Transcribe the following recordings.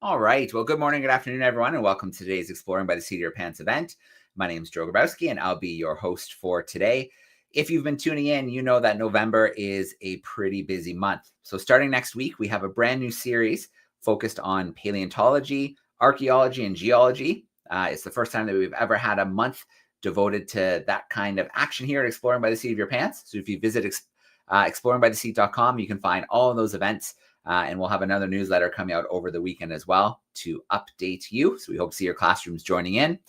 All right. Well, good morning, good afternoon, everyone, and welcome to today's Exploring by the Seat of Your Pants event. My name is Joe Grabowski, and I'll be your host for today. If you've been tuning in, you know that November is a pretty busy month. So starting next week, we have a brand new series focused on paleontology, archaeology, and geology. It's the first time that we've ever had a month devoted to that kind of action here at Exploring by the Seat of Your Pants. So if you visit exploringbytheseat.com, you can find all of those events. And we'll have another newsletter coming out over the weekend as well to update you. So we hope to see your classrooms joining in.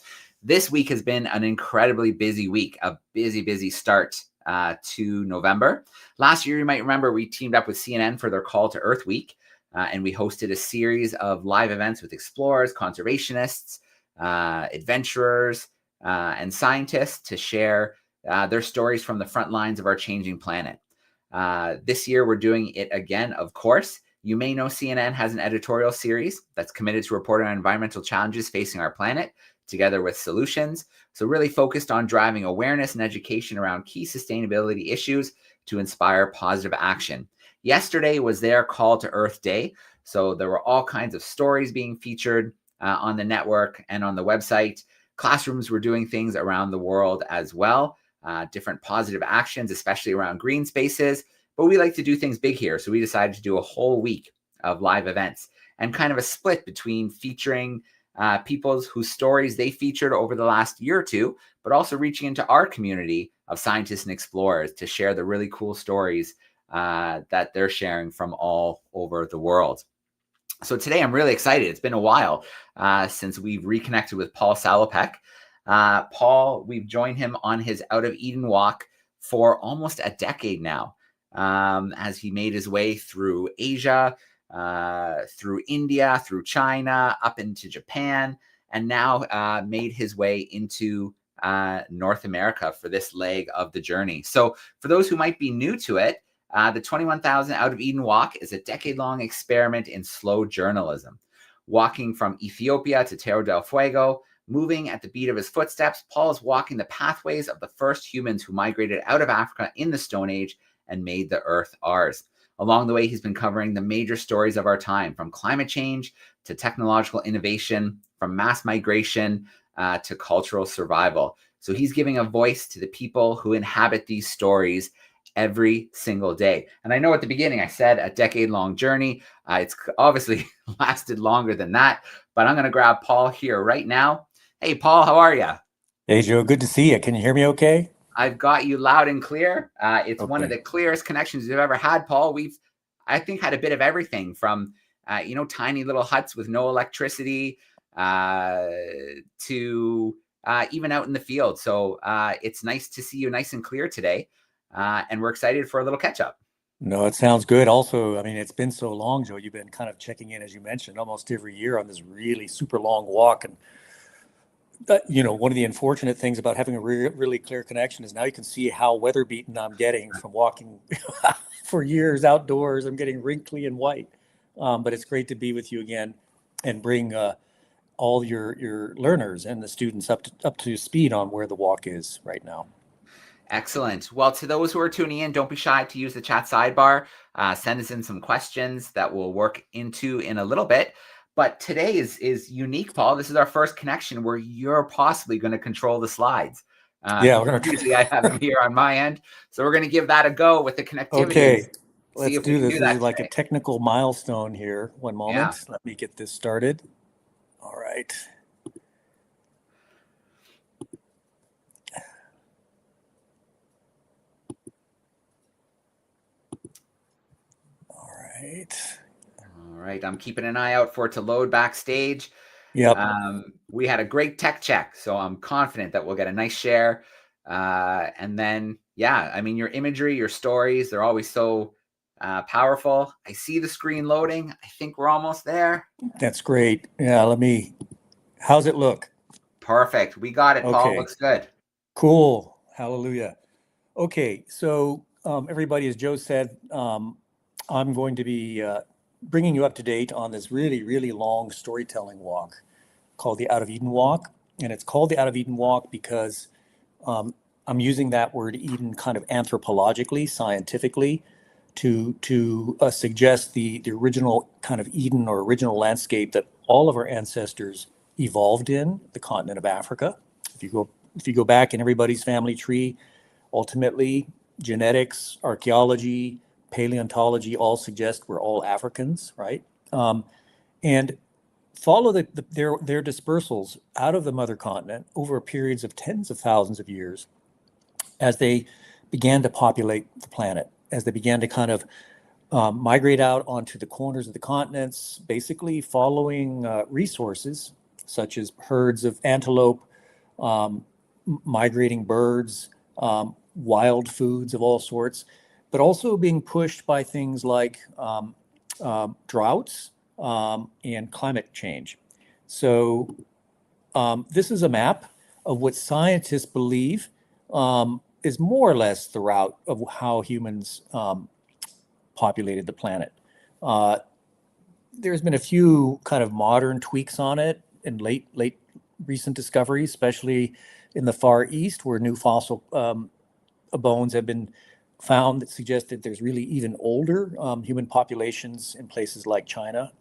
This week has been an incredibly busy week, a busy start to November. Last year, you might remember, we teamed up with CNN for their Call to Earth Week. And we hosted a series of live events with explorers, conservationists, adventurers, and scientists to share their stories from the front lines of our changing planet. This year, we're doing it again, of course. You may know CNN has an editorial series that's committed to reporting on environmental challenges facing our planet, together with solutions. So really focused on driving awareness and education around key sustainability issues to inspire positive action. Yesterday was their Call to Earth Day. So there were all kinds of stories being featured on the network and on the website. Classrooms were doing things around the world as well. Different positive actions, especially around green spaces. But we like to do things big here. So we decided to do a whole week of live events and kind of a split between featuring people whose stories they featured over the last year or two, but also reaching into our community of scientists and explorers to share the really cool stories that they're sharing from all over the world. So today I'm really excited. It's been a while since we've reconnected with Paul Salopek. Paul, we've joined him on his Out of Eden walk for almost a decade now, as he made his way through Asia, through India, through China, up into Japan, and now made his way into North America for this leg of the journey. So for those who might be new to it, the 21,000 Out of Eden walk is a decade-long experiment in slow journalism. Walking from Ethiopia to Tierra del Fuego, moving at the beat of his footsteps, Paul is walking the pathways of the first humans who migrated out of Africa in the Stone Age and made the Earth ours. Along the way, he's been covering the major stories of our time, from climate change to technological innovation, from mass migration to cultural survival. So he's giving a voice to the people who inhabit these stories every single day. And I know at the beginning I said a decade-long journey. It's obviously lasted longer than that, but I'm going to grab Paul here right now. Hey, Paul, how are you? Hey, Joe, good to see you. Can you hear me okay? I've got you loud and clear. It's okay. One of the clearest connections we've ever had, Paul. We've, I think, had a bit of everything from, tiny little huts with no electricity to even out in the field. So it's nice to see you nice and clear today. And we're excited for a little catch up. No, it sounds good. Also, I mean, it's been so long, Joe. You've been kind of checking in, as you mentioned, almost every year on this really super long walk. And one of the unfortunate things about having a really clear connection is now you can see how weather beaten I'm getting from walking for years outdoors. I'm getting wrinkly and white, but it's great to be with you again and bring all your learners and the students up to speed on where the walk is right now. Excellent. Well, to those who are tuning in, don't be shy to use the chat sidebar. Send us in some questions that we'll work into in a little bit. But today is unique, Paul. This is our first connection where you're possibly going to control the slides. Usually I have them here on my end. So we're going to give that a go with the connectivity. Okay, let's do this. This is like a technical milestone here. One moment. Yeah. Let me get this started. All right. right? I'm keeping an eye out for it to load backstage. Yep. We had a great tech check, so I'm confident that we'll get a nice share. And then, yeah, I mean, your imagery, your stories, they're always so powerful. I see the screen loading. I think we're almost there. That's great. Yeah, how's it look? Perfect. We got it, Paul. Okay, Looks good. cool. Hallelujah. Okay, so everybody, as Joe said, I'm going to be bringing you up to date on this really, really long storytelling walk called the Out of Eden Walk. And it's called the Out of Eden Walk because I'm using that word Eden kind of anthropologically, scientifically, to suggest the original kind of Eden or original landscape that all of our ancestors evolved in, the continent of Africa. If you go back in everybody's family tree, ultimately, genetics, archaeology, paleontology all suggest we're all Africans, right? And follow their dispersals out of the mother continent over periods of tens of thousands of years as they began to populate the planet, as they began to kind of migrate out onto the corners of the continents, basically following resources such as herds of antelope, migrating birds, wild foods of all sorts, but also being pushed by things like droughts and climate change. So this is a map of what scientists believe is more or less the route of how humans populated the planet. There's been a few kind of modern tweaks on it in late recent discoveries, especially in the Far East, where new fossil bones have been found that suggest that there's really even older human populations in places like China.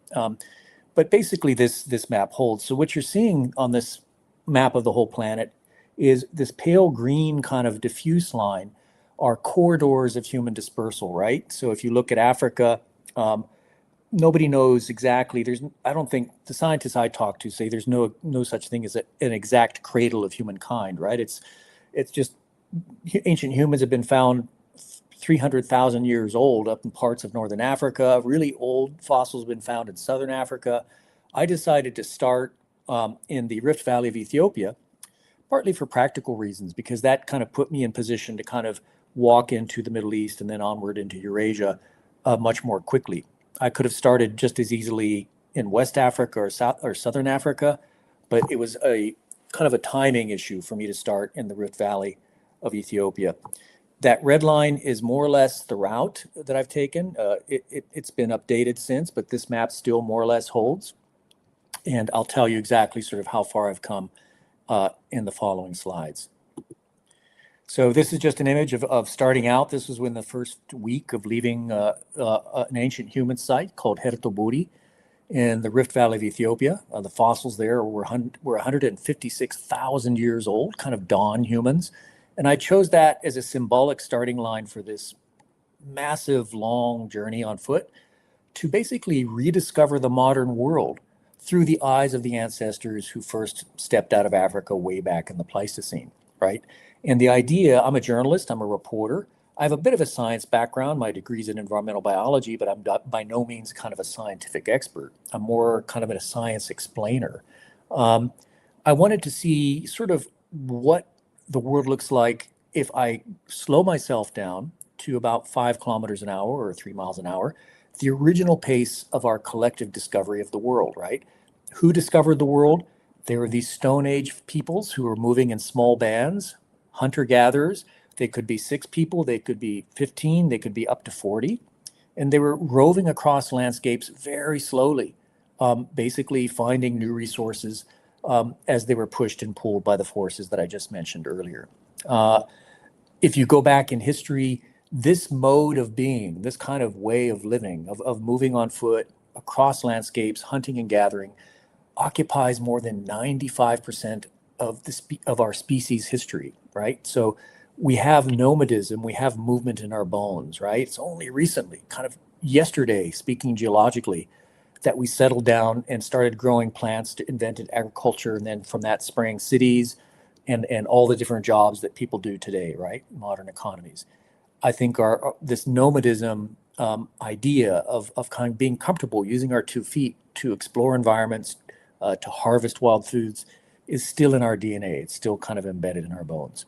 But basically, this map holds. So what you're seeing on this map of the whole planet is this pale green kind of diffuse line are corridors of human dispersal, right? So if you look at Africa, nobody knows exactly. I don't think the scientists I talk to say there's no such thing as an exact cradle of humankind, right? It's just ancient humans have been found 300,000 years old up in parts of northern Africa. Really old fossils have been found in southern Africa. I decided to start in the Rift Valley of Ethiopia, partly for practical reasons, because that kind of put me in position to kind of walk into the Middle East and then onward into Eurasia much more quickly. I could have started just as easily in West Africa or Southern Africa, but it was a kind of a timing issue for me to start in the Rift Valley of Ethiopia. That red line is more or less the route that I've taken. It's been updated since, but this map still more or less holds. And I'll tell you exactly sort of how far I've come in the following slides. So this is just an image of starting out. This was when the first week of leaving an ancient human site called Hertoburi in the Rift Valley of Ethiopia. The fossils there were 156,000 years old, kind of dawn humans. And I chose that as a symbolic starting line for this massive, long journey on foot to basically rediscover the modern world through the eyes of the ancestors who first stepped out of Africa way back in the Pleistocene, right? And the idea, I'm a journalist, I'm a reporter. I have a bit of a science background. My degree's in environmental biology, but I'm by no means kind of a scientific expert. I'm more kind of a science explainer. I wanted to see sort of what the world looks like if I slow myself down to about 5 kilometers an hour or 3 miles an hour, the original pace of our collective discovery of the world, right? Who discovered the world? There were these Stone Age peoples who were moving in small bands, hunter-gatherers. They could be 6 people, they could be 15, they could be up to 40. And they were roving across landscapes very slowly, basically finding new resources as they were pushed and pulled by the forces that I just mentioned earlier. If you go back in history, this mode of being, this kind of way of living, of moving on foot across landscapes, hunting and gathering, occupies more than 95% of our species history, right? So we have nomadism, we have movement in our bones, right? It's only recently, kind of yesterday, speaking geologically, that we settled down and started growing plants, invented agriculture, and then from that sprang cities and all the different jobs that people do today, right? Modern economies. I think this nomadism idea of kind of being comfortable using our 2 feet to explore environments, to harvest wild foods, is still in our DNA. It's still kind of embedded in our bones.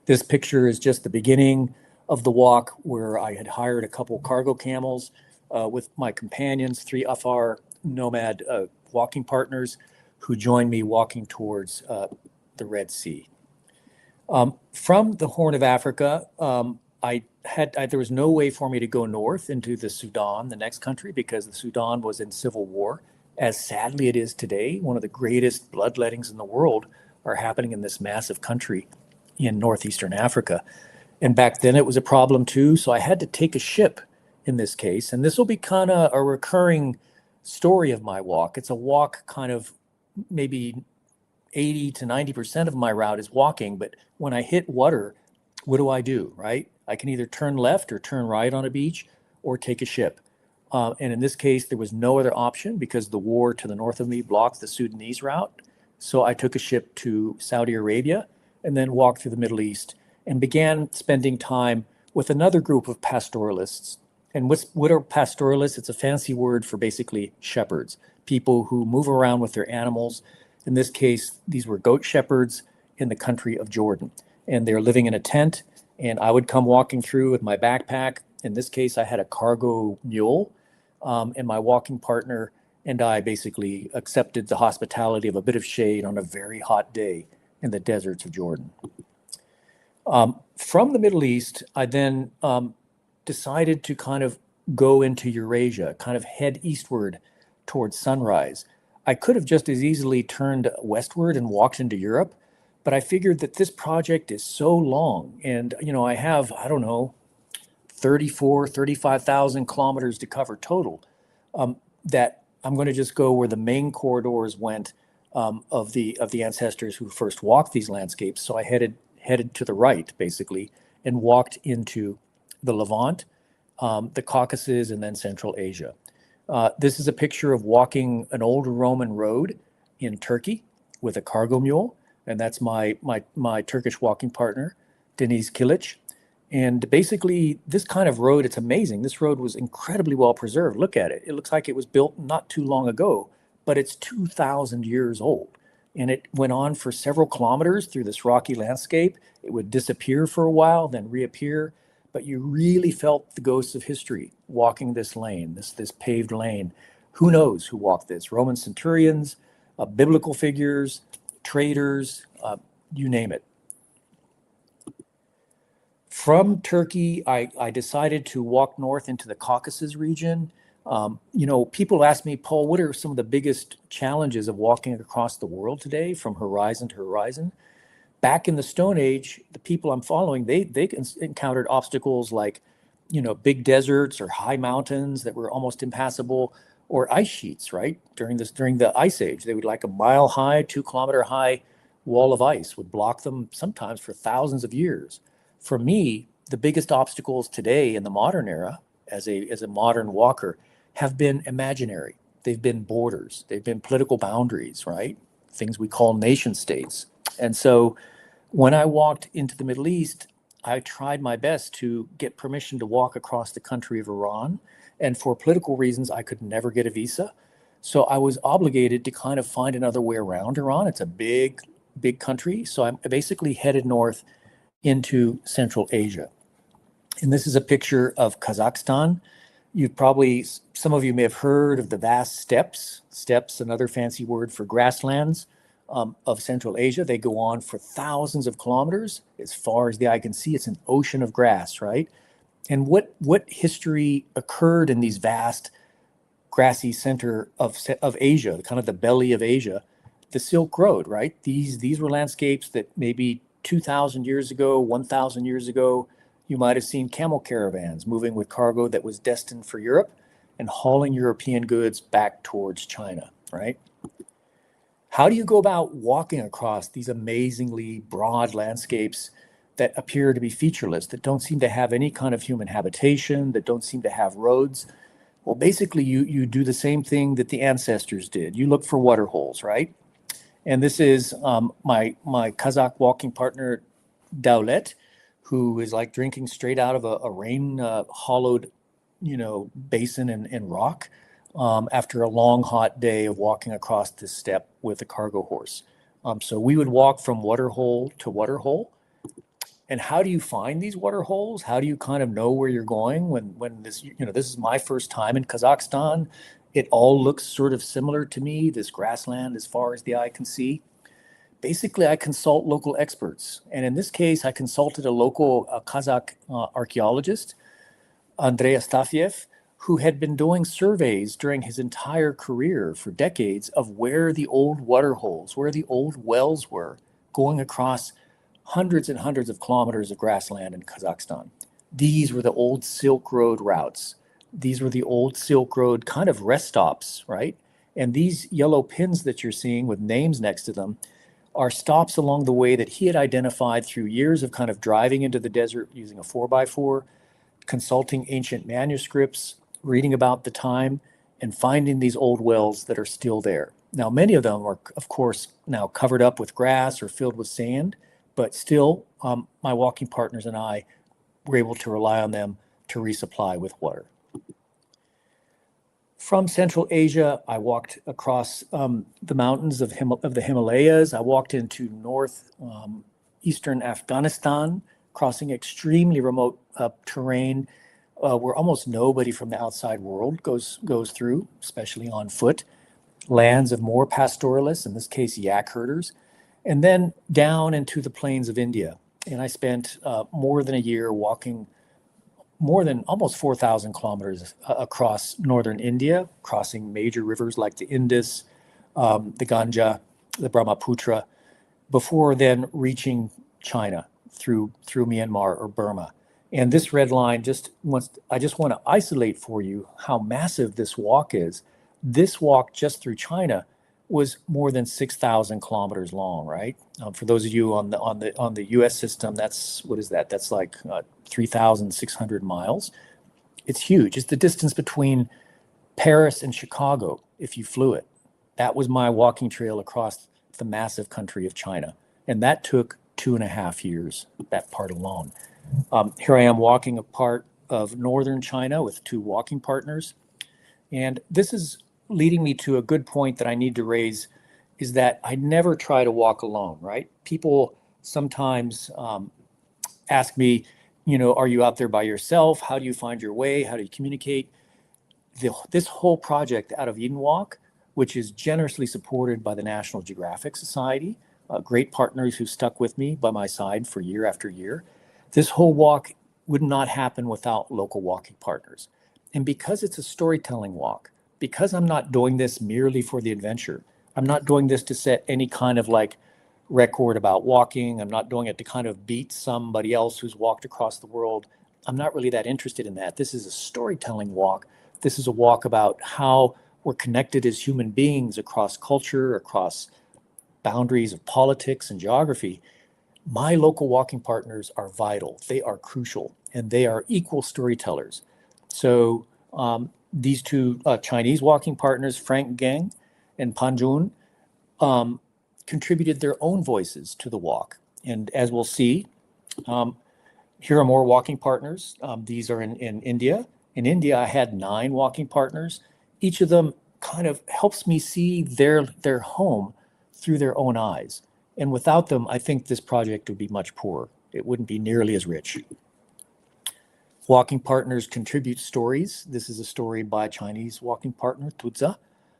This picture is just the beginning of the walk, where I had hired a couple cargo camels with my companions, 3 Afar nomad walking partners, who joined me walking towards the Red Sea. From the Horn of Africa, there was no way for me to go north into the Sudan, the next country, because the Sudan was in civil war. As sadly it is today, one of the greatest bloodlettings in the world are happening in this massive country in northeastern Africa. And back then it was a problem too, so I had to take a ship in this case. And this will be kind of a recurring story of my walk. It's a walk kind of maybe 80 to 90% of my route is walking, but when I hit water, what do, right? I can either turn left or turn right on a beach or take a ship. And in this case, there was no other option because the war to the north of me blocked the Sudanese route. So I took a ship to Saudi Arabia and then walked through the Middle East and began spending time with another group of pastoralists. And what are pastoralists? It's a fancy word for basically shepherds, people who move around with their animals. In this case, these were goat shepherds in the country of Jordan. And they're living in a tent. And I would come walking through with my backpack. In this case, I had a cargo mule. And my walking partner and I basically accepted the hospitality of a bit of shade on a very hot day in the deserts of Jordan. From the Middle East, I then decided to kind of go into Eurasia, kind of head eastward towards sunrise. I could have just as easily turned westward and walked into Europe, but I figured that this project is so long and, I have, 35,000 kilometers to cover total, that I'm going to just go where the main corridors went of the ancestors who first walked these landscapes. So I headed to the right, basically, and walked into the Levant, the Caucasus, and then Central Asia. This is a picture of walking an old Roman road in Turkey with a cargo mule, and that's my Turkish walking partner, Deniz Kilic. And basically, this kind of road, it's amazing. This road was incredibly well preserved. Look at it. It looks like it was built not too long ago, but it's 2,000 years old. And it went on for several kilometers through this rocky landscape. It would disappear for a while, then reappear. But you really felt the ghosts of history walking this lane, this paved lane. Who knows who walked this? Roman centurions, biblical figures, traders, you name it. From Turkey, I decided to walk north into the Caucasus region. People ask me, Paul, what are some of the biggest challenges of walking across the world today from horizon to horizon? Back in the Stone Age, the people I'm following, they encountered obstacles like, big deserts or high mountains that were almost impassable, or ice sheets, right? During the Ice Age, they would like a mile high, 2 kilometer high wall of ice would block them sometimes for thousands of years. For me, the biggest obstacles today in the modern era, as a modern walker, have been imaginary. They've been borders. They've been political boundaries, right? Things we call nation states. And so when I walked into the Middle East, I tried my best to get permission to walk across the country of Iran. And for political reasons, I could never get a visa. So I was obligated to kind of find another way around Iran. It's a big, big country. So I basically headed north into Central Asia. And this is a picture of Kazakhstan. Some of you may have heard of the vast steppes. Steppes, another fancy word for grasslands of Central Asia. They go on for thousands of kilometers. As far as the eye can see, it's an ocean of grass, right? And what history occurred in these vast grassy center of Asia, kind of the belly of Asia? The Silk Road, right? These were landscapes that maybe 2,000 years ago, 1,000 years ago, you might have seen camel caravans moving with cargo that was destined for Europe and hauling European goods back towards China, right? How do you go about walking across these amazingly broad landscapes that appear to be featureless, that don't seem to have any kind of human habitation, that don't seem to have roads? Well, basically, you do the same thing that the ancestors did. You look for water holes, right? And this is my Kazakh walking partner, Daulet, who is like drinking straight out of a rain hollowed basin and rock after a long, hot day of walking across this steppe with a cargo horse. So we would walk from waterhole to waterhole. And how do you find these water holes? How do you kind of know where you're going when this is my first time in Kazakhstan. It all looks sort of similar to me, this grassland as far as the eye can see. Basically, I consult local experts. And in this case, I consulted a local Kazakh archaeologist, Andrei Astafiev, who had been doing surveys during his entire career for decades of where the old water holes, where the old wells were, going across hundreds and hundreds of kilometers of grassland in Kazakhstan. These were the old Silk Road routes. These were the old Silk Road kind of rest stops, right? And these yellow pins that you're seeing with names next to them are stops along the way that he had identified through years of kind of driving into the desert using a 4x4, consulting ancient manuscripts, reading about the time, and finding these old wells that are still there. Now, many of them are, of course, now covered up with grass or filled with sand, but still, my walking partners and I were able to rely on them to resupply with water. From Central Asia, I walked across the mountains of the Himalayas. I walked into northeastern Afghanistan, crossing extremely remote terrain where almost nobody from the outside world goes through, especially on foot. Lands of more pastoralists, in this case, yak herders. And then down into the plains of India. And I spent more than a year walking more than almost 4,000 kilometers across northern India, crossing major rivers like the Indus, the Ganga, the Brahmaputra, before then reaching China through Myanmar or Burma. And this red line I just want to isolate for you how massive this walk is. This walk just through China was more than 6,000 kilometers long, right? For those of you on the U.S. system, that's like 3,600 miles. It's huge. It's the distance between Paris and Chicago if you flew it. That was my walking trail across the massive country of China, and that took 2.5 years. That part alone. Here I am walking a part of northern China with 2 walking partners, and this is leading me to a good point that I need to raise, is that I never try to walk alone, right? People sometimes ask me, are you out there by yourself? How do you find your way? How do you communicate? This whole project out of Eden Walk, which is generously supported by the National Geographic Society, great partners who stuck with me by my side for year after year, this whole walk would not happen without local walking partners. And because it's a storytelling walk, because I'm not doing this merely for the adventure, I'm not doing this to set any kind of record about walking. I'm not doing it to kind of beat somebody else who's walked across the world. I'm not really that interested in that. This is a storytelling walk. This is a walk about how we're connected as human beings across culture, across boundaries of politics and geography. My local walking partners are vital. They are crucial, and they are equal storytellers. So these 2 Chinese walking partners, Frank Gang and Panjun, contributed their own voices to the walk. And as we'll see, here are more walking partners. These are in India. In India, I had 9 walking partners. Each of them kind of helps me see their home through their own eyes. And without them, I think this project would be much poorer. It wouldn't be nearly as rich. Walking partners contribute stories. This is a story by a Chinese walking partner, Tudza,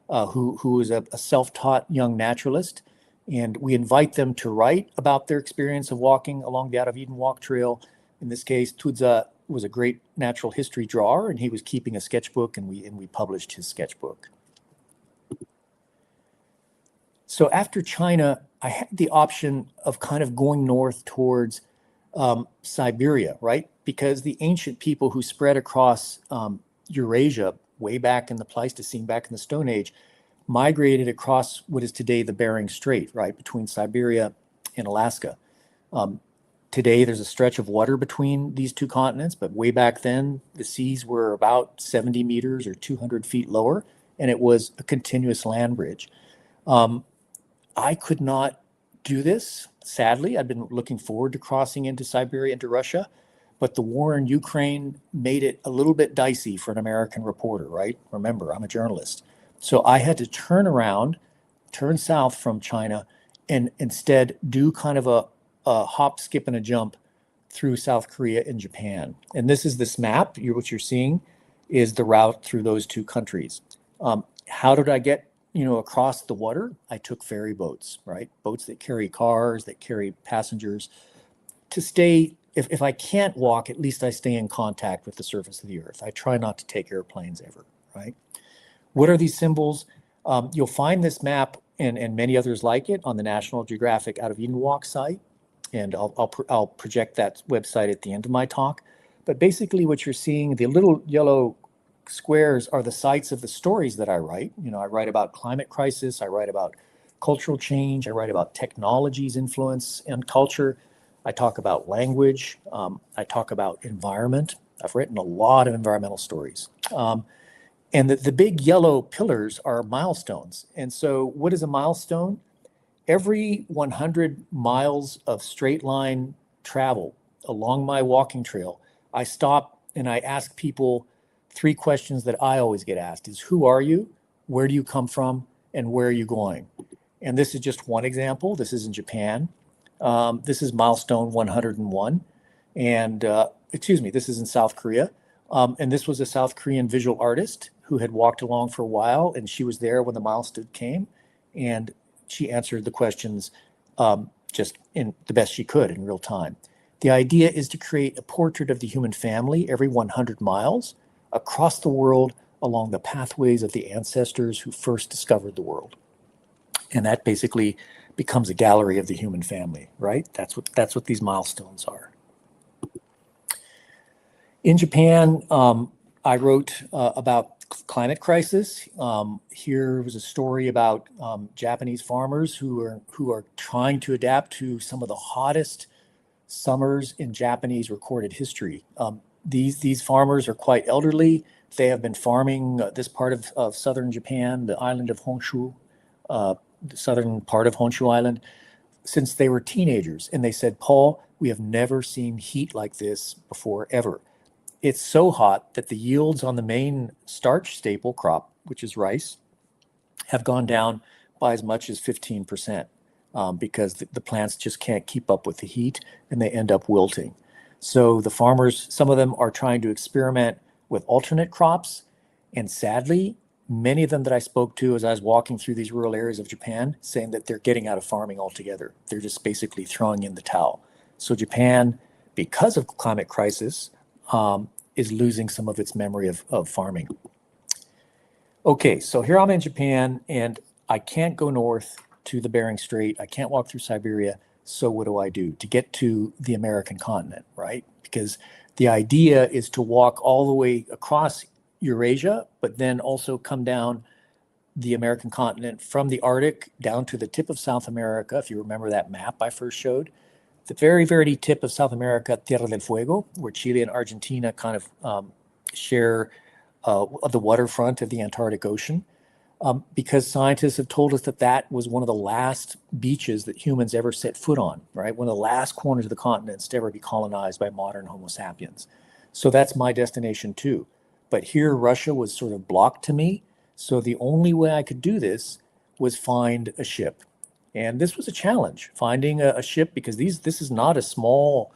who is a self-taught young naturalist. And we invite them to write about their experience of walking along the Out of Eden Walk Trail. In this case, Tudza was a great natural history drawer, and he was keeping a sketchbook, and we published his sketchbook. So after China, I had the option of kind of going north towards Siberia, right? Because the ancient people who spread across Eurasia way back in the Pleistocene, back in the Stone Age, migrated across what is today the Bering Strait, right, between Siberia and Alaska. Today, there's a stretch of water between these 2 continents, but way back then, the seas were about 70 meters or 200 feet lower, and it was a continuous land bridge. I could not do this, sadly. I'd been looking forward to crossing into Siberia, into Russia, but the war in Ukraine made it a little bit dicey for an American reporter, right? Remember, I'm a journalist. So I had to turn south from China, and instead do kind of a hop, skip, and a jump through South Korea and Japan. And this is this map. What you're seeing is the route through those two countries. How did I get across the water? I took ferry boats, right? Boats that carry cars, that carry passengers. To stay, if I can't walk, at least I stay in contact with the surface of the earth. I try not to take airplanes ever, right? What are these symbols? You'll find this map and many others like it on the National Geographic Out of Eden Walk site. And I'll project that website at the end of my talk. But basically what you're seeing, the little yellow squares are the sites of the stories that I write. I write about climate crisis, I write about cultural change, I write about technology's influence and culture. I talk about language, I talk about environment. I've written a lot of environmental stories. And the big yellow pillars are milestones. And so what is a milestone? Every 100 miles of straight line travel along my walking trail, I stop and I ask people 3 questions that I always get asked is, who are you? Where do you come from? And where are you going? And this is just one example. This is in Japan. This is milestone 101. And this is in South Korea. And this was a South Korean visual artist who had walked along for a while, and she was there when the milestone came. And she answered the questions just in the best she could in real time. The idea is to create a portrait of the human family every 100 miles across the world along the pathways of the ancestors who first discovered the world. And that basically becomes a gallery of the human family, right? That's what these milestones are. In Japan, I wrote about climate crisis. Here was a story about Japanese farmers who are trying to adapt to some of the hottest summers in Japanese recorded history. These farmers are quite elderly. They have been farming this part of southern Japan, the island of Honshu, the southern part of Honshu Island, since they were teenagers. And they said, Paul, we have never seen heat like this before, ever. It's so hot that the yields on the main starch staple crop, which is rice, have gone down by as much as 15%, because the plants just can't keep up with the heat and they end up wilting. So the farmers, some of them are trying to experiment with alternate crops. And sadly, many of them that I spoke to as I was walking through these rural areas of Japan, saying that they're getting out of farming altogether. They're just basically throwing in the towel. So Japan, because of climate crisis, is losing some of its memory of farming. Okay, so here I'm in Japan, and I can't go north to the Bering Strait. I can't walk through Siberia. So what do I do to get to the American continent, right? Because the idea is to walk all the way across Eurasia, but then also come down the American continent from the Arctic down to the tip of South America. If you remember that map I first showed, the very, very tip of South America, Tierra del Fuego, where Chile and Argentina kind of share the waterfront of the Antarctic Ocean, because scientists have told us that was one of the last beaches that humans ever set foot on, right? One of the last corners of the continents to ever be colonized by modern Homo sapiens. So that's my destination too. But here, Russia was sort of blocked to me. So the only way I could do this was find a ship. And this was a challenge, finding a ship, because this is not a small,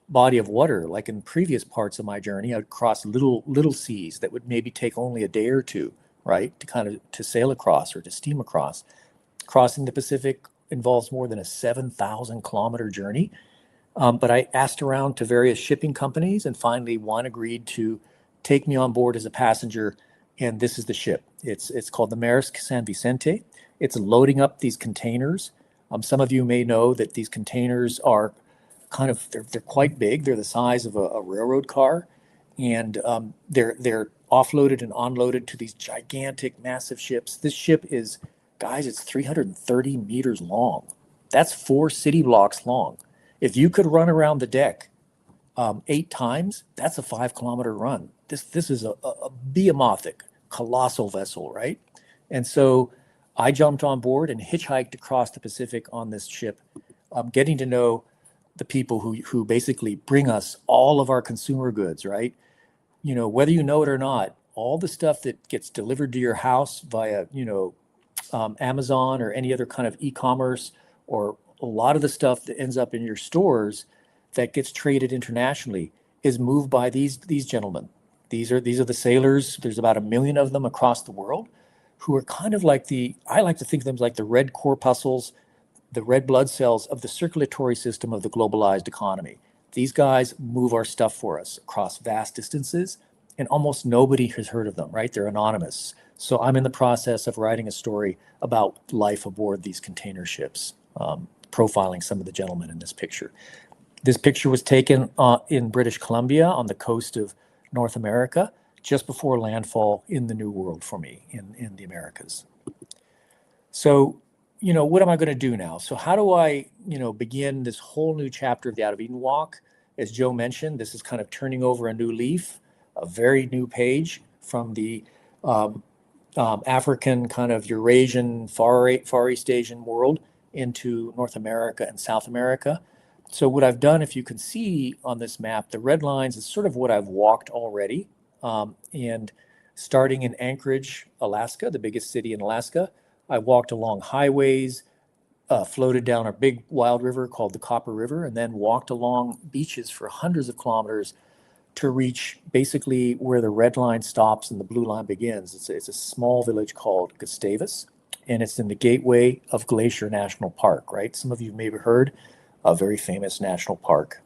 body of water. Like in previous parts of my journey, I would cross little seas that would maybe take only a day or two, right, to sail across or to steam across. Crossing the Pacific involves more than a 7,000 kilometer journey. But I asked around to various shipping companies, and finally one agreed to take me on board as a passenger. And this is the ship. It's called the Maersk San Vicente. It's loading up these containers. Some of you may know that these containers are they're quite big. They're the size of a railroad car, and they're offloaded and onloaded to these gigantic, massive ships. This ship is, guys, it's 330 meters long. That's 4 city blocks long. If you could run around the deck 8 times, that's a 5-kilometer run. This is a behemoth, colossal vessel, right? And so I jumped on board and hitchhiked across the Pacific on this ship, getting to know the people who basically bring us all of our consumer goods, right? Whether you know it or not, all the stuff that gets delivered to your house via, Amazon or any other kind of e-commerce, or a lot of the stuff that ends up in your stores that gets traded internationally is moved by these gentlemen. These are the sailors. There's about 1 million of them across the world, who are kind of like I like to think of them as like the red corpuscles, the red blood cells of the circulatory system of the globalized economy. These guys move our stuff for us across vast distances, and almost nobody has heard of them, right? They're anonymous. So I'm in the process of writing a story about life aboard these container ships, profiling some of the gentlemen in this picture. This picture was taken in British Columbia on the coast of North America, just before landfall in the New World for me, in the Americas. So, what am I going to do now? So how do I, begin this whole new chapter of the Out of Eden Walk? As Joe mentioned, this is kind of turning over a new leaf, a very new page from the African, kind of Eurasian, Far East Asian world into North America and South America. So what I've done, if you can see on this map, the red lines is sort of what I've walked already. And starting in Anchorage, Alaska, the biggest city in Alaska, I walked along highways, floated down a big wild river called the Copper River, and then walked along beaches for hundreds of kilometers to reach basically where the red line stops and the blue line begins. It's a small village called Gustavus, and it's in the gateway of Glacier National Park, right? Some of you may have heard, a very famous national park,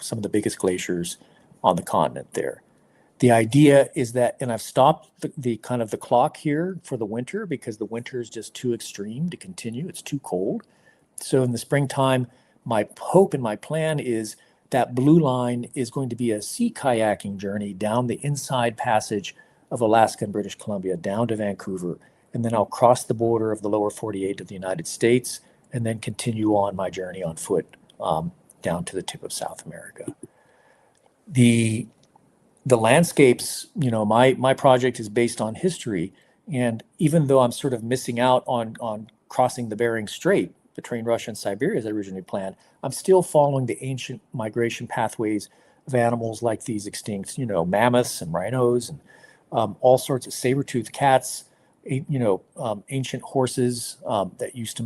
some of the biggest glaciers on the continent there. The idea is that, and I've stopped the kind of the clock here for the winter because the winter is just too extreme to continue. It's too cold. So in the springtime, my hope and my plan is that blue line is going to be a sea kayaking journey down the inside passage of Alaska and British Columbia down to Vancouver. And then I'll cross the border of the lower 48 of the United States and then continue on my journey on foot down to the tip of South America. The landscapes, my project is based on history. And even though I'm sort of missing out on crossing the Bering Strait between Russia and Siberia as I originally planned, I'm still following the ancient migration pathways of animals like these extinct, mammoths and rhinos and all sorts of saber-toothed cats, ancient horses that used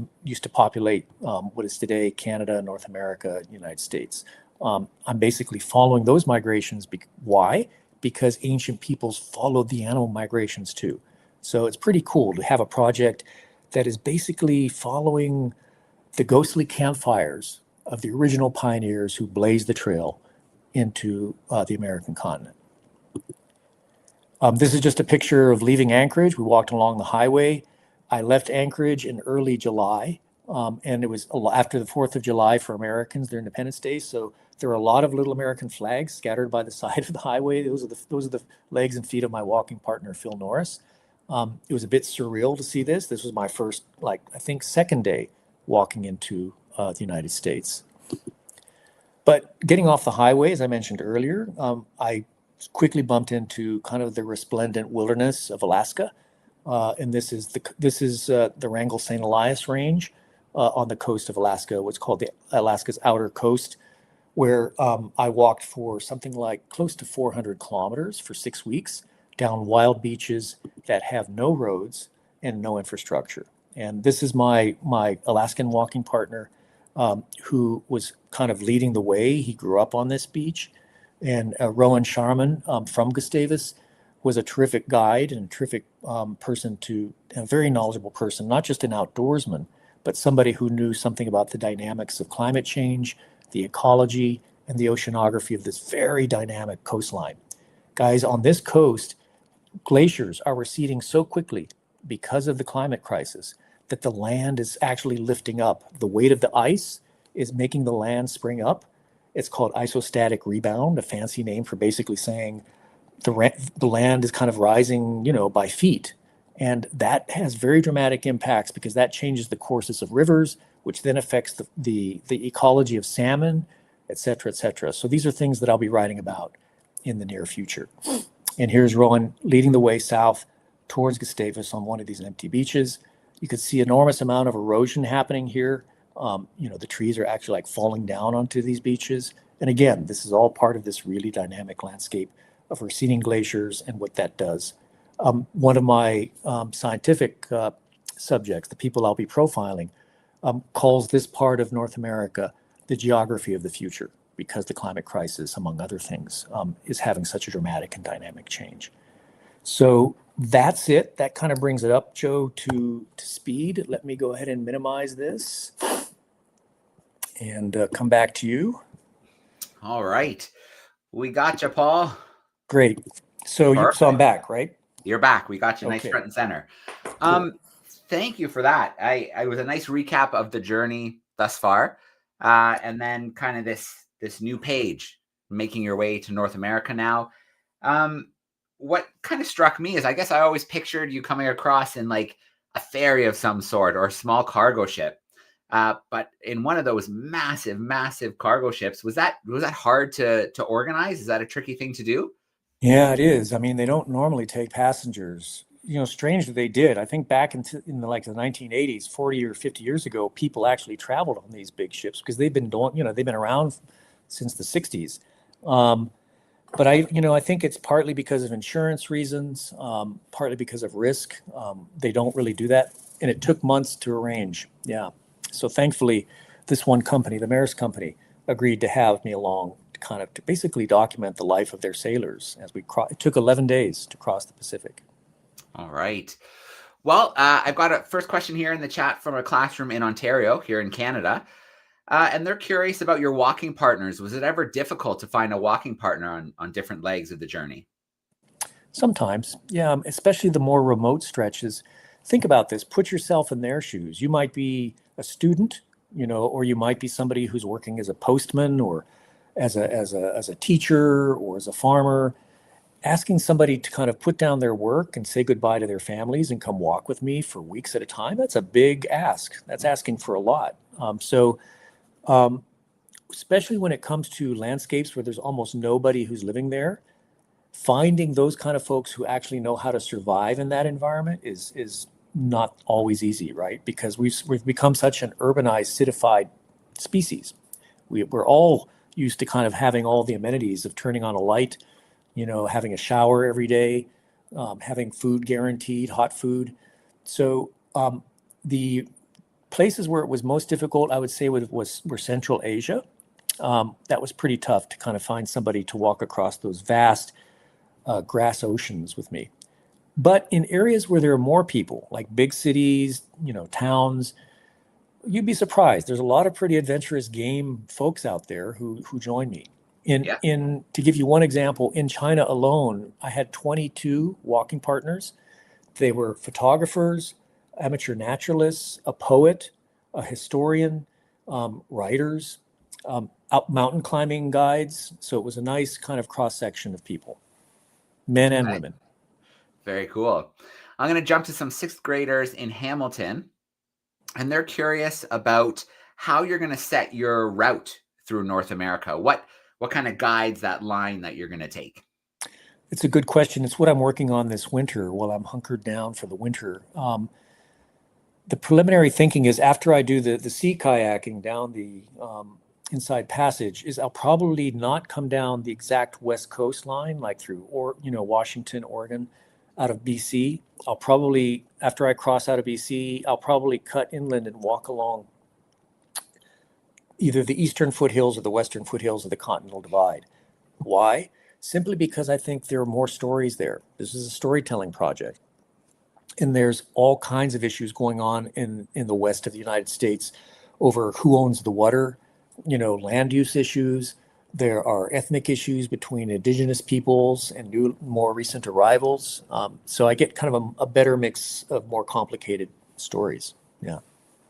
to populate what is today Canada, North America, United States. I'm basically following those migrations. Why? Because ancient peoples followed the animal migrations too. So it's pretty cool to have a project that is basically following the ghostly campfires of the original pioneers who blazed the trail into the American continent. This is just a picture of leaving Anchorage. We walked along the highway. I left Anchorage in early July, and it was after the 4th of July for Americans, their Independence Day. So there were a lot of little American flags scattered by the side of the highway. Those are the legs and feet of my walking partner, Phil Norris. It was a bit surreal to see this. This was my first, I think, second day walking into the United States. But getting off the highway, as I mentioned earlier, I quickly bumped into kind of the resplendent wilderness of Alaska. And this is the Wrangell St. Elias Range on the coast of Alaska, what's called the Alaska's outer coast, where I walked for something like close to 400 kilometers for 6 weeks down wild beaches that have no roads and no infrastructure. And this is my Alaskan walking partner who was kind of leading the way. He grew up on this beach. And Rowan Sharman from Gustavus was a terrific guide and a terrific person a very knowledgeable person, not just an outdoorsman, but somebody who knew something about the dynamics of climate change, the ecology, and the oceanography of this very dynamic coastline. Guys, on this coast, glaciers are receding so quickly because of the climate crisis that the land is actually lifting up. The weight of the ice is making the land spring up. It's called isostatic rebound, a fancy name for basically saying the land is kind of rising, by feet. And that has very dramatic impacts because that changes the courses of rivers, which then affects the ecology of salmon, et cetera, et cetera. So these are things that I'll be writing about in the near future. And here's Rowan leading the way south towards Gustavus on one of these empty beaches. You could see enormous amount of erosion happening here. The trees are actually like falling down onto these beaches. And again, this is all part of this really dynamic landscape of receding glaciers and what that does. One of my scientific subjects, the people I'll be profiling, calls this part of North America the geography of the future, because the climate crisis, among other things, is having such a dramatic and dynamic change. So that's it. That kind of brings it up, Joe, to speed. Let me go ahead and minimize this and come back to you. All right. We got you, Paul. Great. So I'm back, right? You're back. We got you nice Okay. front and center. Cool. Thank you for that. I was a nice recap of the journey thus far, and then kind of this new page, making your way to North America now. What kind of struck me is, I guess I always pictured you coming across in like a ferry of some sort or a small cargo ship. But in one of those massive, massive cargo ships, was that hard to organize? Is that a tricky thing to do? Yeah, it is. I mean, they don't normally take passengers. Strange that they did. I think back in the 1980s, 40 or 50 years ago, people actually traveled on these big ships because they've been around since the 60s. But I think it's partly because of insurance reasons, partly because of risk. They don't really do that, and it took months to arrange. Yeah. So thankfully, this one company, the Maersk company, agreed to have me along to basically document the life of their sailors as we it took 11 days to cross the Pacific. All right. Well, I've got a first question here in the chat from a classroom in Ontario, here in Canada. And they're curious about your walking partners. Was it ever difficult to find a walking partner on different legs of the journey? Sometimes, yeah, especially the more remote stretches. Think about this. Put yourself in their shoes. You might be a student, or you might be somebody who's working as a postman or as a teacher or as a farmer. Asking somebody to kind of put down their work and say goodbye to their families and come walk with me for weeks at a time, that's a big ask. That's asking for a lot. Especially when it comes to landscapes where there's almost nobody who's living there, finding those kind of folks who actually know how to survive in that environment is not always easy, right? Because we've become such an urbanized, citified species. We're all used to kind of having all the amenities of turning on a light, having a shower every day, having food guaranteed, hot food. So the places where it was most difficult, I would say, were Central Asia. That was pretty tough to kind of find somebody to walk across those vast grass oceans with me. But in areas where there are more people, like big cities, towns, you'd be surprised. There's a lot of pretty adventurous game folks out there who join me. To give you one example, in China alone, I had 22 walking partners. They were photographers, amateur naturalists, a poet, a historian, writers, mountain climbing guides. So it was a nice kind of cross section of people, men and women. Very cool. I'm going to jump to some sixth graders in Hamilton, and they're curious about how you're going to set your route through North America. What kind of guides that line that you're going to take? It's a good question. It's what I'm working on this winter while I'm hunkered down for the winter. The preliminary thinking is, after I do the sea kayaking down the Inside Passage, is I'll probably not come down the exact West Coast line, like through Washington, Oregon, out of BC. I'll probably, after I cross out of BC, I'll probably cut inland and walk along either the eastern foothills or the western foothills of the Continental Divide. Why? Simply because I think there are more stories there. This is a storytelling project. And there's all kinds of issues going on in the west of the United States over who owns the water, land use issues. There are ethnic issues between indigenous peoples and new, more recent arrivals. So I get kind of a better mix of more complicated stories. Yeah,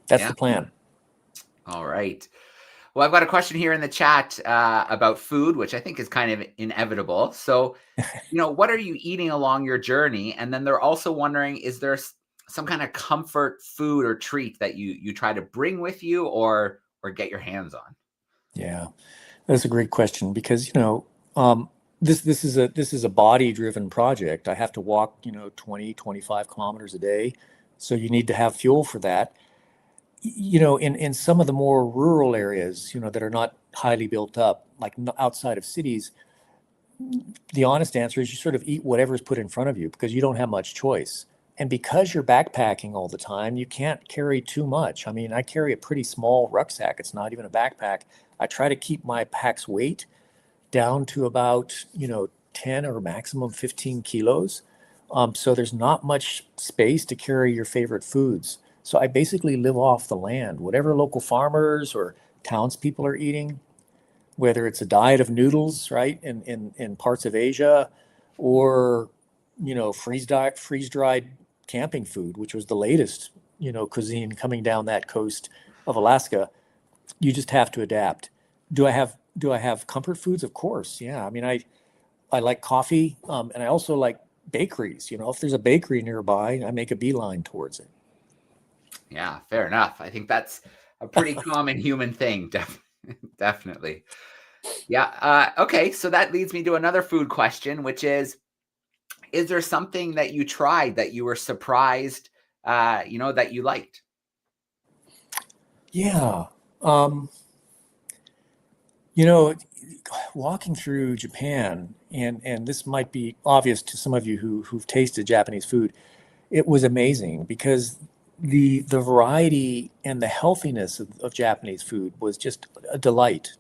that's the plan. All right. Well, I've got a question here in the chat about food, which I think is kind of inevitable. So, what are you eating along your journey? And then they're also wondering, is there some kind of comfort food or treat that you try to bring with you or get your hands on? Yeah, that's a great question, because, this is a body-driven project. I have to walk, 20, 25 kilometers a day. So you need to have fuel for that. in some of the more rural areas, that are not highly built up, like outside of cities, the honest answer is you sort of eat whatever's put in front of you because you don't have much choice. And because you're backpacking all the time, you can't carry too much. I mean, I carry a pretty small rucksack. It's not even a backpack. I try to keep my pack's weight down to about, 10 or maximum 15 kilos. So there's not much space to carry your favorite foods. So I basically live off the land, whatever local farmers or townspeople are eating, whether it's a diet of noodles, right, in parts of Asia, or freeze dried camping food, which was the latest cuisine coming down that coast of Alaska. You just have to adapt. Do I have comfort foods? Of course, yeah. I mean, I like coffee, and I also like bakeries. If there's a bakery nearby, I make a beeline towards it. Yeah, fair enough. I think that's a pretty common human thing. Definitely. Yeah. Okay. So that leads me to another food question, which is there something that you tried that you were surprised, that you liked? Yeah. Um, you know, Walking through Japan, and this might be obvious to some of you who've tasted Japanese food, it was amazing because the variety and the healthiness of Japanese food was just a delight.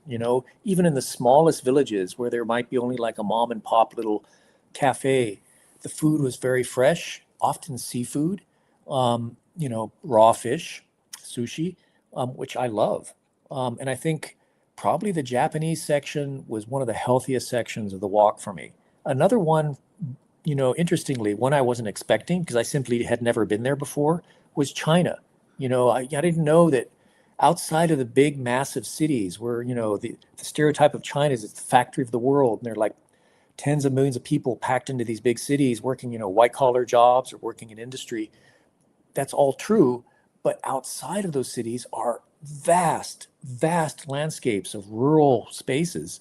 Even in the smallest villages where there might be only like a mom and pop little cafe, the food was very fresh, often seafood, raw fish, sushi, which I love. And I think probably the Japanese section was one of the healthiest sections of the walk for me. Another one, interestingly, one I wasn't expecting because I simply had never been there before, was China. I didn't know that outside of the big, massive cities where, the stereotype of China is it's the factory of the world. And they're like tens of millions of people packed into these big cities working, white collar jobs or working in industry. That's all true. But outside of those cities are vast, vast landscapes of rural spaces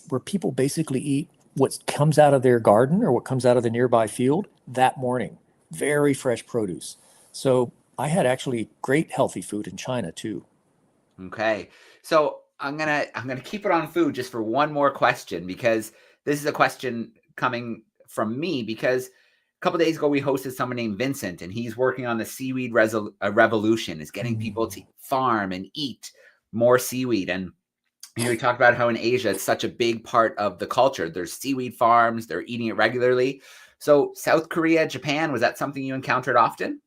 where people basically eat what comes out of their garden or what comes out of the nearby field that morning. Very fresh produce. So I had actually great healthy food in China too. Okay. So I'm gonna keep it on food just for one more question because this is a question coming from me because a couple days ago we hosted someone named Vincent and he's working on the seaweed revolution, is getting people to Mm. farm and eat more seaweed. And we talked about how in Asia it's such a big part of the culture. There's seaweed farms, they're eating it regularly. So South Korea, Japan, was that something you encountered often?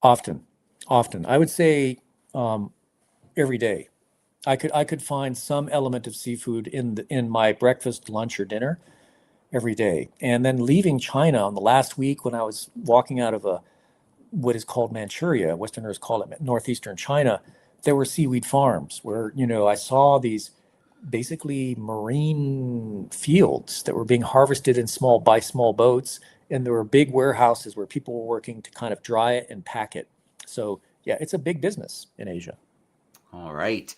Often, often. I would say um, every day. I could find some element of seafood in my breakfast, lunch, or dinner every day. And then leaving China on the last week when I was walking out of what is called Manchuria, Westerners call it northeastern China, there were seaweed farms where, I saw these basically marine fields that were being harvested in small boats. And there were big warehouses where people were working to kind of dry it and pack it. So yeah, it's a big business in Asia. All right.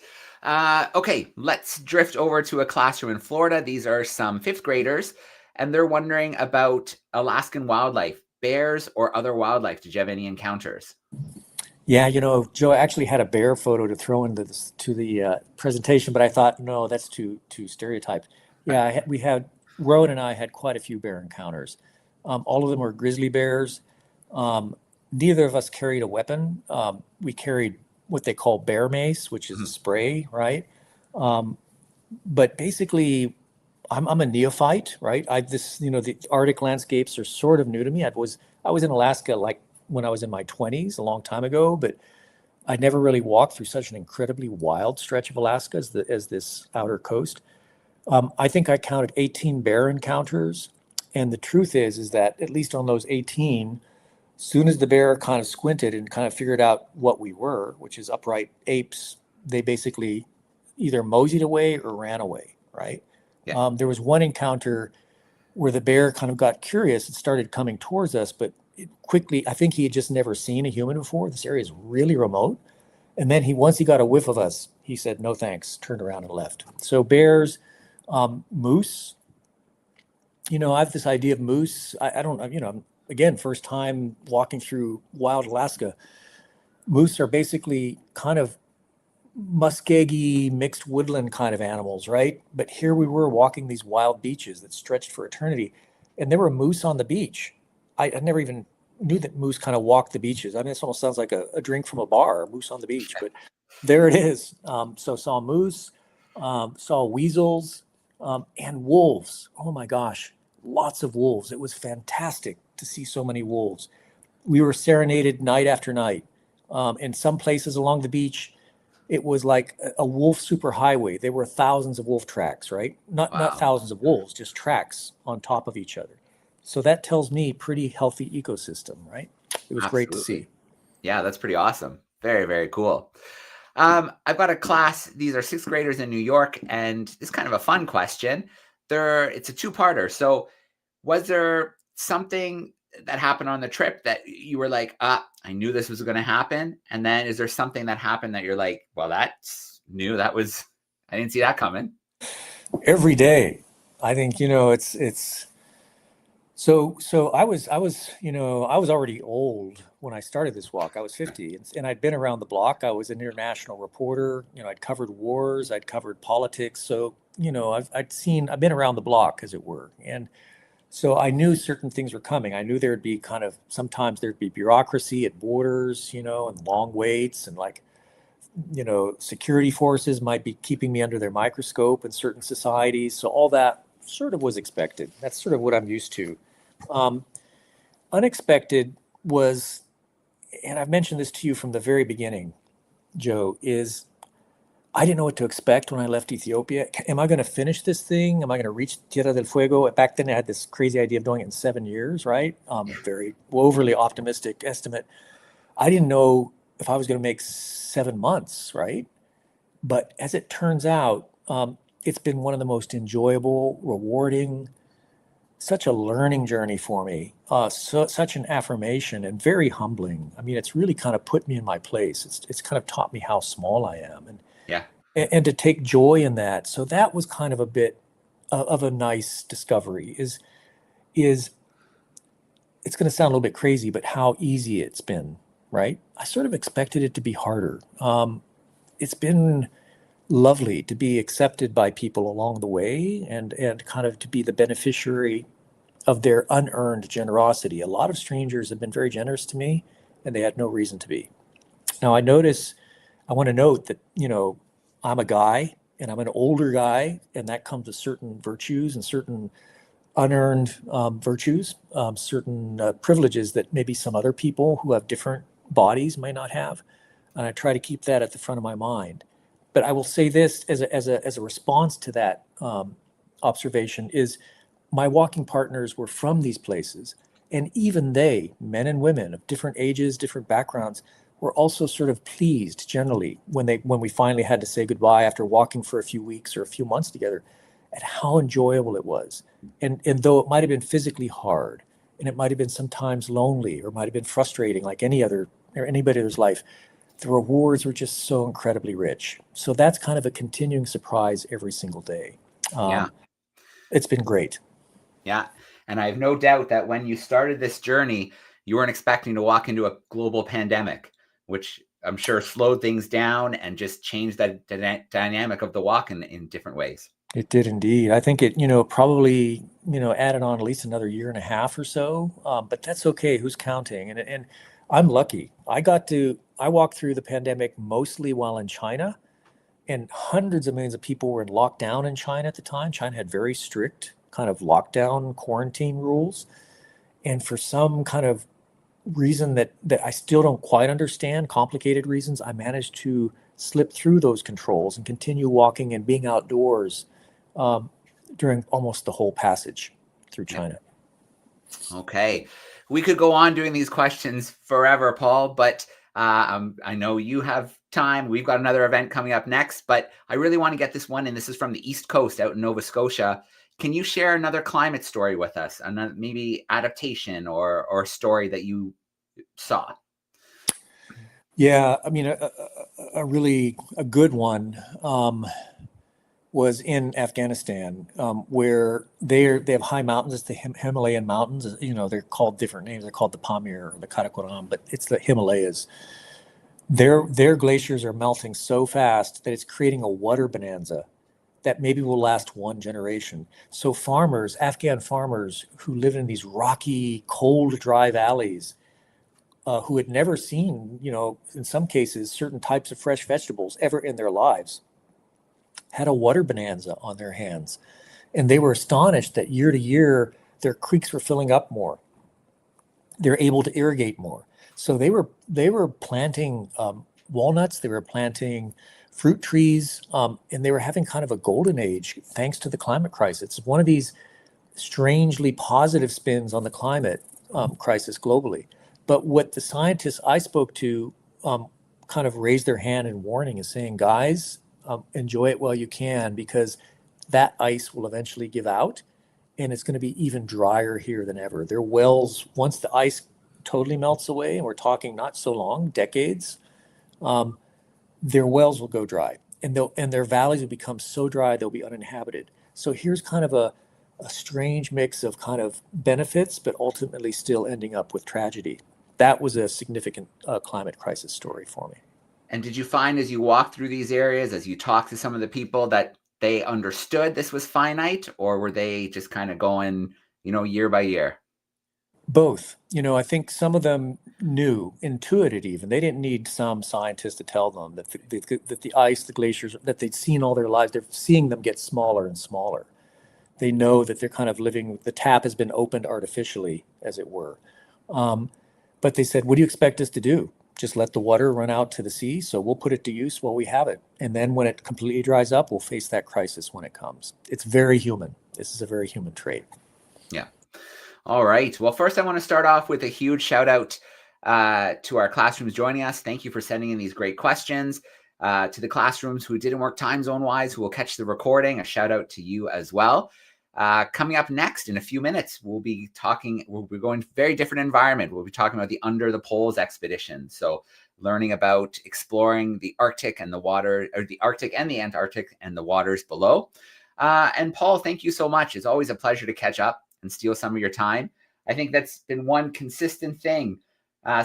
Okay, let's drift over to a classroom in Florida. These are some fifth graders, and they're wondering about Alaskan wildlife, bears or other wildlife. Did you have any encounters? Yeah, Joe, I actually had a bear photo to throw into the presentation, but I thought, no, that's too stereotyped. Yeah, we had Rowan and I had quite a few bear encounters. All of them were grizzly bears. Um, Neither of us carried a weapon. We carried what they call bear mace, which is a Mhm. spray, right? Um, but basically, I'm a neophyte, right? The Arctic landscapes are sort of new to me. I was in Alaska like when I was in my 20s, a long time ago, but I never really walked through such an incredibly wild stretch of Alaska as this outer coast. I think I counted 18 bear encounters, and the truth is that at least on those 18, soon as the bear kind of squinted and kind of figured out what we were, which is upright apes, they basically either moseyed away or ran away, right? Yeah. There was one encounter where the bear kind of got curious and started coming towards us, but quickly, I think he had just never seen a human before. This area is really remote. And then once he got a whiff of us, he said, no thanks, turned around and left. So bears, moose, I have this idea of moose. I don't, again, first time walking through wild Alaska. Moose are basically kind of muskeggy, mixed woodland kind of animals, right? But here we were walking these wild beaches that stretched for eternity, and there were moose on the beach. I never even knew that moose kind of walked the beaches. I mean, this almost sounds like a drink from a bar, moose on the beach, but there it is. So saw moose, saw weasels, and wolves. Oh my gosh, lots of wolves. It was fantastic to see so many wolves. We were serenaded night after night. In some places along the beach, it was like a wolf superhighway. There were thousands of wolf tracks, right? Not Wow. thousands of wolves, just tracks on top of each other. So that tells me pretty healthy ecosystem, right? It was great to Absolutely. see. Yeah, that's pretty awesome. Very, very cool. I've got a class. These are sixth graders in New York, and it's kind of a fun question. It's a two-parter. So, was there something that happened on the trip that you were like, I knew this was going to happen? And then is there something that happened that you're like, well, that's new. I didn't see that coming. Every day, I think, it's so I was already old when I started this walk. I was 50, and I'd been around the block. I was an international reporter. I'd covered wars, I'd covered politics. So, I've been around the block, as it were. And so I knew certain things were coming. I knew there'd be sometimes there'd be bureaucracy at borders, and long waits, and like, security forces might be keeping me under their microscope in certain societies. So all that sort of was expected. That's sort of what I'm used to. Um, Unexpected was, and I've mentioned this to you from the very beginning, Joe, is I didn't know what to expect when I left Ethiopia. Am I going to finish this thing? Am I going to reach Tierra del Fuego? Back then, I had this crazy idea of doing it in 7 years, right? Very overly optimistic estimate. I didn't know if I was going to make 7 months, right? But as it turns out, it's been one of the most enjoyable, rewarding, such a learning journey for me, such an affirmation and very humbling. I mean, it's really kind of put me in my place. It's kind of taught me how small I am, Yeah. and to take joy in that. So that was kind of a bit of a nice discovery. Is it's going to sound a little bit crazy, but how easy it's been, right? I sort of expected it to be harder. It's been lovely to be accepted by people along the way, and kind of to be the beneficiary of their unearned generosity. A lot of strangers have been very generous to me, and they had no reason to be. Now, I want to note that, I'm a guy, and I'm an older guy, and that comes with certain virtues and certain unearned virtues, certain privileges that maybe some other people who have different bodies may not have. And I try to keep that at the front of my mind. But I will say this as a response to that observation is my walking partners were from these places. And even they, men and women of different ages, different backgrounds, were also sort of pleased generally when we finally had to say goodbye after walking for a few weeks or a few months together, at how enjoyable it was. And though it might have been physically hard, and it might have been sometimes lonely, or might have been frustrating like anybody else's life, the rewards were just so incredibly rich. So that's kind of a continuing surprise every single day. Yeah. It's been great. Yeah. And I have no doubt that when you started this journey, you weren't expecting to walk into a global pandemic, which I'm sure slowed things down and just changed that dynamic of the walk in different ways. It did indeed. I think it, probably, added on at least another year and a half or so. But that's okay. Who's counting? And I'm lucky. I walked through the pandemic mostly while in China, and hundreds of millions of people were in lockdown in China at the time. China had very strict kind of lockdown quarantine rules. And for some kind of reason that I still don't quite understand, complicated reasons, I managed to slip through those controls and continue walking and being outdoors um, during almost the whole passage through Yeah. China. Okay. We could go on doing these questions forever, Paul, but I know you have time. We've got another event coming up next, but I really want to get this one in. This is from the East Coast out in Nova Scotia. Can you share another climate story with us? Another maybe adaptation or a story that you saw? Yeah, I mean, a really a good one was in Afghanistan, where they have high mountains. It's the Himalayan mountains. They're called different names. They're called the Pamir or the Karakoram, but it's the Himalayas. Their glaciers are melting so fast that it's creating a water bonanza that maybe will last one generation. So farmers, Afghan farmers who live in these rocky, cold, dry valleys, who had never seen, in some cases, certain types of fresh vegetables ever in their lives, had a water bonanza on their hands. And they were astonished that year to year, their creeks were filling up more. They're able to irrigate more. So they were planting walnuts, they were planting fruit trees, and they were having kind of a golden age thanks to the climate crisis. It's one of these strangely positive spins on the climate crisis globally. But what the scientists I spoke to kind of raised their hand in warning is saying, guys, enjoy it while you can, because that ice will eventually give out and it's going to be even drier here than ever. Their wells, once the ice totally melts away, and we're talking not so long, decades, their wells will go dry, and their valleys will become so dry they'll be uninhabited. So here's kind of a strange mix of kind of benefits, but ultimately still ending up with tragedy. That was a significant climate crisis story for me. And did you find as you walked through these areas, as you talked to some of the people, that they understood this was finite, or were they just kind of going, year by year? Both. I think some of them knew, intuited even. They didn't need some scientist to tell them that the ice, the glaciers that they'd seen all their lives, they're seeing them get smaller and smaller. They know that they're kind of living, the tap has been opened artificially, as it were. But they said, what do you expect us to do? Just let the water run out to the sea? So we'll put it to use while we have it. And then when it completely dries up, we'll face that crisis when it comes. It's very human. This is a very human trait. Yeah. All right. Well, first I want to start off with a huge shout out to our classrooms joining us. Thank you for sending in these great questions. To the classrooms who didn't work time zone wise, who will catch the recording, a shout out to you as well. Coming up next in a few minutes, we'll be going very different environment. We'll be talking about the Under the Poles expedition. So learning about exploring the Arctic and the water, or the Arctic and the Antarctic and the waters below. And Paul, thank you so much. It's always a pleasure to catch up and steal some of your time. I think that's been one consistent thing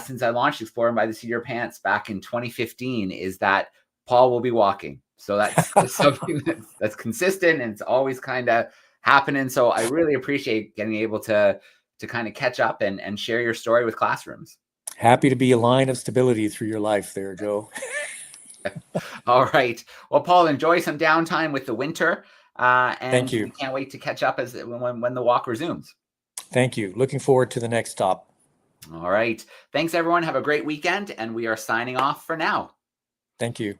since I launched Exploring by the Seat of Your Pants back in 2015, is that Paul will be walking. So that's something that's consistent, and it's always kind of happening. So I really appreciate getting able to kind of catch up and share your story with classrooms. Happy to be a line of stability through your life there, Joe. All right. Well, Paul, enjoy some downtime with the winter. And Thank you. We can't wait to catch up when the walk resumes. Thank you. Looking forward to the next stop. All right. Thanks, everyone. Have a great weekend. And we are signing off for now. Thank you.